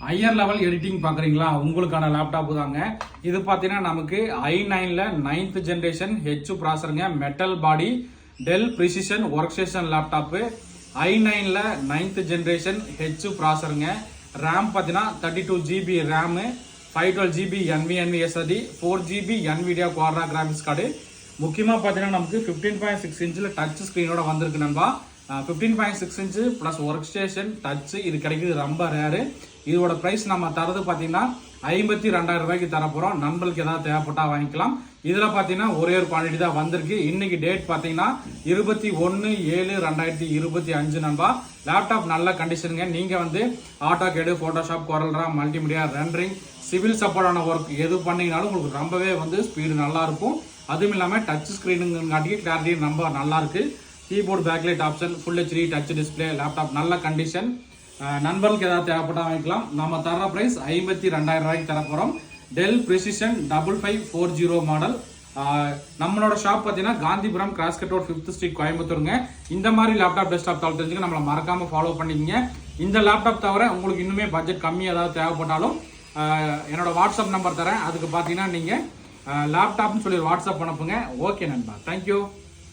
Higher level editing பாக்குறீங்களா? உங்களுக்கான laptop தாங்க இது. பாத்தீங்கன்னா நமக்கு i9ல 9th ஜெனரேஷன் ஹெச் ப்ராசருங்க, metal body, Dell precision workstation laptop. i9ல 9th ஜெனரேஷன் ஹெச் ப்ராசருங்க. ரேம் பாத்தீங்கன்னா 32GB RAM, 512GB NVMe SSD, 4GB NVIDIA Quadro graphics card. முக்கியமா பாத்தீங்கன்னா நமக்கு 15.6 இன்ச்ல டச் ஸ்கிரீனோட வந்திருக்கு நண்பா. 15.6 inch plus work station touch இது கிடைக்குது ரொம்ப ரேரு. இதோட பிரைஸ் நம்ம தரது பாத்தீங்கன்னா 52,000 ரூபாய்க்கு தர போறோம். நண்பர்களுக்கு ஏதாவது தேவைப்பட்டா வாங்கிக்கலாம். இதுல பாத்தீங்கன்னா ஒரே ஒரு குவான்டிட்டி தான் வந்திருக்கு. இன்னைக்கு டேட் பாத்தீங்கன்னா 21/7/2025 நண்பா. லேப்டாப் நல்ல கண்டிஷனுங்க. நீங்க வந்து AutoCAD, Photoshop, CorelDRAW, multimedia, rendering, civil சப்போர்ட்டான ஒர்க் எது பண்ணீங்கனாலும் உங்களுக்கு ரொம்பவே வந்து ஸ்பீடு நல்லா இருக்கும். அதுவும் இல்லாம டச் ஸ்கிரீனுங்காட்டி கிளாரிட்டி ரொம்ப நல்லா இருக்கு. Keyboard, backlight option, full HD touch display, laptop நல்ல கண்டிஷன். நண்பர்களுக்கு ஏதாவது தேவைப்பட்டா வாங்கிக்கலாம். நம்ம தர பிரைஸ் 52,000 ரூபாய்க்கு தர போறோம். Dell precision 5540 model. நம்மளோட ஷாப் பார்த்தீங்கன்னா Gandhipuram cross cut road 5th street கோயம்புத்தூருங்க. இந்த மாதிரி லேப்டாப் டெஸ்க்டாப் தவிர தெரிஞ்சுக்க நம்மளை மறக்காம ஃபாலோ பண்ணிக்கங்க. இந்த லேப்டாப் தவிர உங்களுக்கு இன்னுமே பட்ஜெட் கம்மி ஏதாவது தேவைப்பட்டாலும் என்னோட வாட்ஸ்அப் நம்பர் தரேன். அதுக்கு பார்த்தீங்கன்னா நீங்க லேப்டாப்னு சொல்லி வாட்ஸ்அப் அனுப்புங்க. ஓகே நண்பா, தேங்க்யூ.